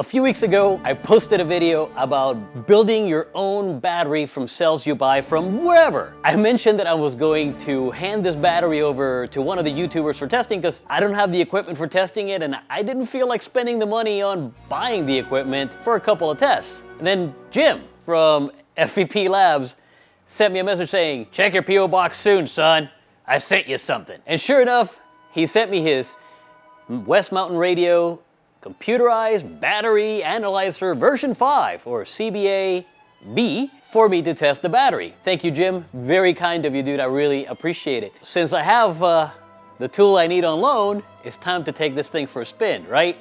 A few weeks ago, I posted a video about building your own battery from cells you buy from wherever. I mentioned that I was going to hand this battery over to one of the YouTubers for testing because I don't have the equipment for testing it and I didn't feel like spending the money on buying the equipment for a couple of tests. And then Jim from FVP Labs sent me a message saying, "Check your P.O. box soon, son. I sent you something." And sure enough, he sent me his West Mountain Radio Computerized Battery Analyzer version 5, or CBA-V, for me to test the battery. Thank you, Jim. Very kind of you, dude. I really appreciate it. Since I have the tool I need on loan, it's time to take this thing for a spin, right?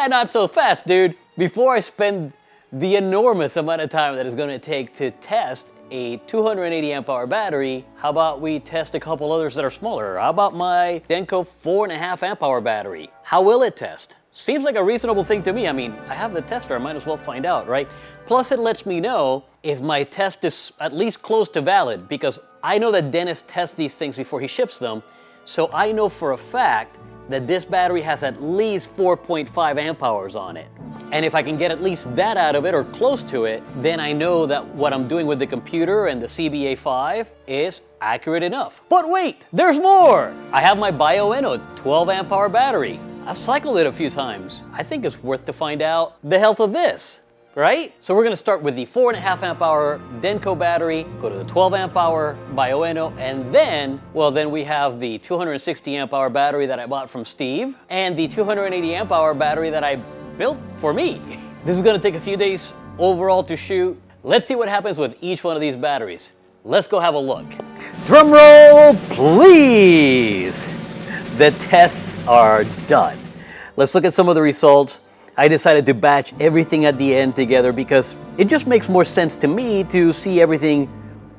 Not so fast, dude. Before I spend the enormous amount of time that it's going to take to test a 280 amp hour battery, how about we test a couple others that are smaller? How about my Denko 4.5 amp hour battery? How will it test? Seems like a reasonable thing to me. I mean, I have the tester, I might as well find out, right? Plus it lets me know if my test is at least close to valid, because I know that Dennis tests these things before he ships them, so I know for a fact that this battery has at least 4.5 amp hours on it. And if I can get at least that out of it or close to it, then I know that what I'm doing with the computer and the CBA-5 is accurate enough. But wait, there's more! I have my Bioenno 12 amp hour battery. I've cycled it a few times. I think it's worth to find out the health of this, right? So we're gonna start with the 4.5 amp hour Denko battery, go to the 12 amp hour Bioenno, and then we have the 260 amp hour battery that I bought from Steve, and the 280 amp hour battery that I built for me. This is gonna take a few days overall to shoot. Let's see what happens with each one of these batteries. Let's go have a look. Drum roll, please. The tests are done. Let's look at some of the results. I decided to batch everything at the end together because it just makes more sense to me to see everything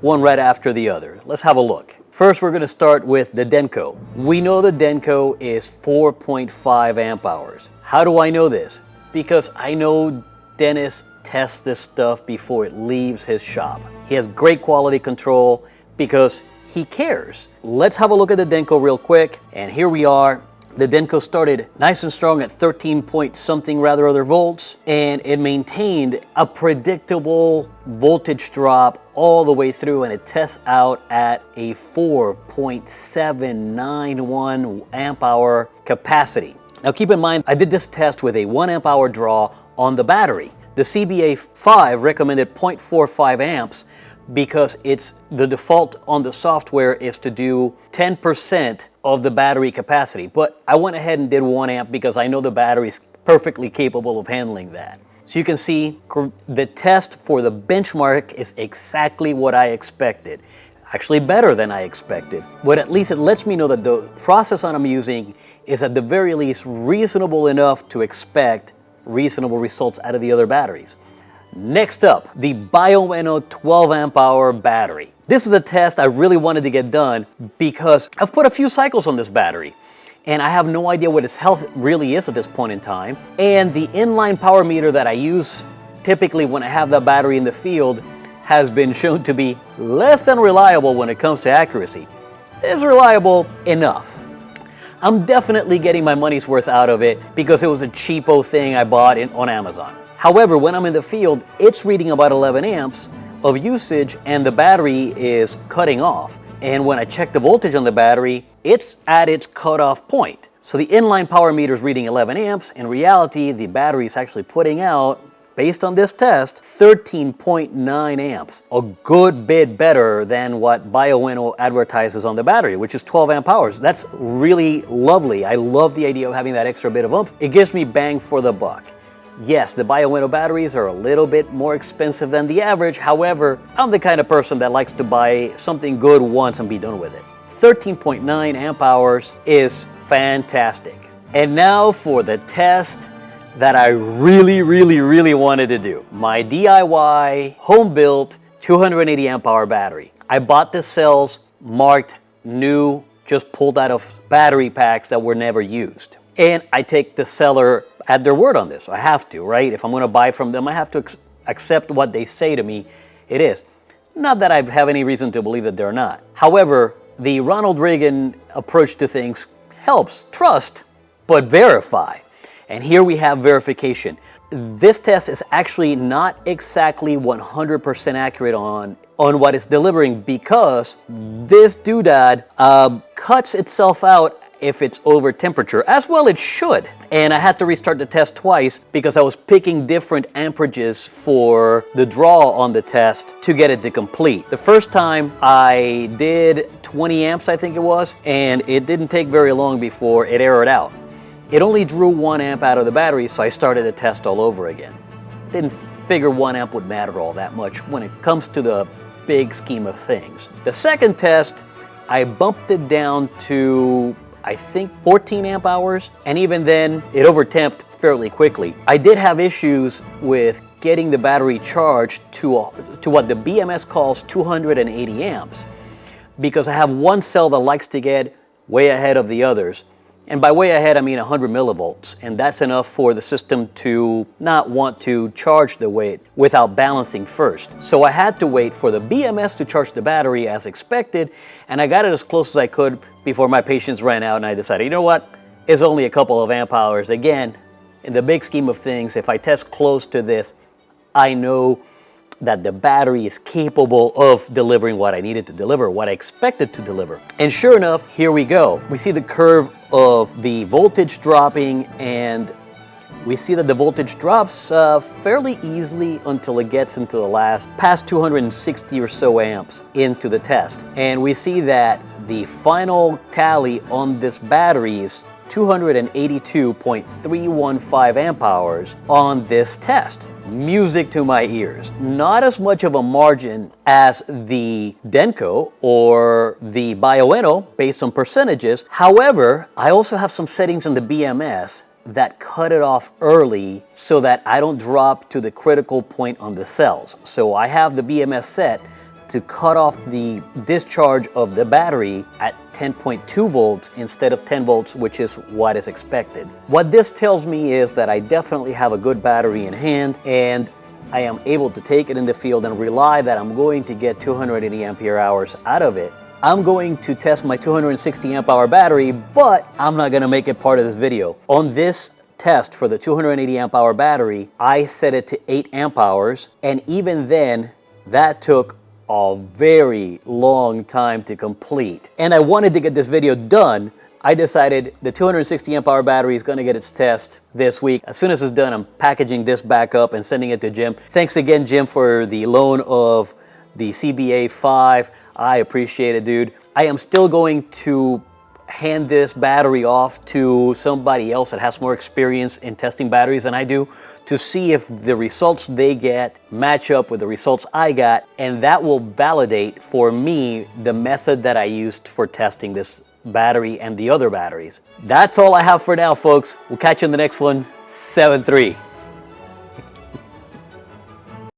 one right after the other. Let's have a look. First, we're gonna start with the Denko. We know the Denko is 4.5 amp hours. How do I know this? Because I know Dennis tests this stuff before it leaves his shop. He has great quality control because he cares. Let's have a look at the Denko real quick, and here we are. The Denko started nice and strong at 13 point something rather other volts, and it maintained a predictable voltage drop all the way through, and it tests out at a 4.791 amp hour capacity. Now keep in mind, I did this test with a 1 amp hour draw on the battery. The CBA-5 recommended 0.45 amps because it's the default on the software is to do 10% of the battery capacity. But I went ahead and did 1 amp because I know the battery is perfectly capable of handling that. So you can see the test for the benchmark is exactly what I expected. Actually better than I expected. But at least it lets me know that the process I'm using is at the very least reasonable enough to expect reasonable results out of the other batteries. Next up, the Bioenno 12 amp hour battery. This is a test I really wanted to get done because I've put a few cycles on this battery and I have no idea what its health really is at this point in time. And the inline power meter that I use typically when I have the battery in the field has been shown to be less than reliable when it comes to accuracy. It's reliable enough. I'm definitely getting my money's worth out of it because it was a cheapo thing I bought on Amazon. However, when I'm in the field, it's reading about 11 amps of usage and the battery is cutting off. And when I check the voltage on the battery, it's at its cutoff point. So the inline power meter is reading 11 amps. In reality, the battery is actually putting out, based on this test, 13.9 amps. A good bit better than what Bioenno advertises on the battery, which is 12 amp hours. That's really lovely. I love the idea of having that extra bit of oomph. It gives me bang for the buck. Yes, the Bioenno batteries are a little bit more expensive than the average. However, I'm the kind of person that likes to buy something good once and be done with it. 13.9 amp hours is fantastic. And now for the test that I really wanted to do. My DIY, home-built, 280 amp hour battery. I bought the cells marked new, just pulled out of battery packs that were never used. And I take the seller at their word on this. I have to, right? If I'm going to buy from them, I have to accept what they say to me it is. Not that I have any reason to believe that they're not. However, the Ronald Reagan approach to things helps. Trust, but verify. And here we have verification. this test is actually not exactly 100% accurate on what it's delivering, because this doodad cuts itself out if it's over temperature, as well it should. And I had to restart the test twice because I was picking different amperages for the draw on the test to get it to complete. The first time I did 20 amps, I think it was, and it didn't take very long before it errored out. It only drew 1 amp out of the battery, so I started the test all over again. Didn't figure 1 amp would matter all that much when it comes to the big scheme of things. The second test, I bumped it down to, I think, 14 amp hours, and even then it overtamped fairly quickly. I did have issues with getting the battery charged to what the BMS calls 280 amps, because I have one cell that likes to get way ahead of the others. And by way ahead, I mean 100 millivolts, and that's enough for the system to not want to charge the weight without balancing first. So I had to wait for the BMS to charge the battery as expected, and I got it as close as I could before my patience ran out, and I decided, you know what, it's only a couple of amp hours. Again, in the big scheme of things, if I test close to this, I know that the battery is capable of delivering what I needed to deliver, what I expected to deliver. And sure enough, here we go. We see the curve of the voltage dropping, and we see that the voltage drops fairly easily until it gets into the past 260 or so amps into the test. And we see that the final tally on this battery is 282.315 amp hours on this test. Music to my ears. Not as much of a margin as the Denko or the Bioenno based on percentages. However, I also have some settings in the BMS that cut it off early so that I don't drop to the critical point on the cells. So I have the BMS set to cut off the discharge of the battery at 10.2 volts instead of 10 volts, which is what is expected. What this tells me is that I definitely have a good battery in hand, and I am able to take it in the field and rely that I'm going to get 280 ampere hours out of it. I'm going to test my 260 amp hour battery, but I'm not gonna make it part of this video. On this test for the 280 amp hour battery, I set it to 8 amp hours, and even then, that took a very long time to complete. And I wanted to get this video done. I decided the 260 amp hour battery is gonna get its test this week. As soon as it's done, I'm packaging this back up and sending it to Jim. Thanks again, Jim, for the loan of the CBA5. I appreciate it, dude. I am still going to hand this battery off to somebody else that has more experience in testing batteries than I do, to see if the results they get match up with the results I got, and that will validate for me the method that I used for testing this battery and the other batteries. That's all I have for now, folks. We'll catch you in the next one. 7-3.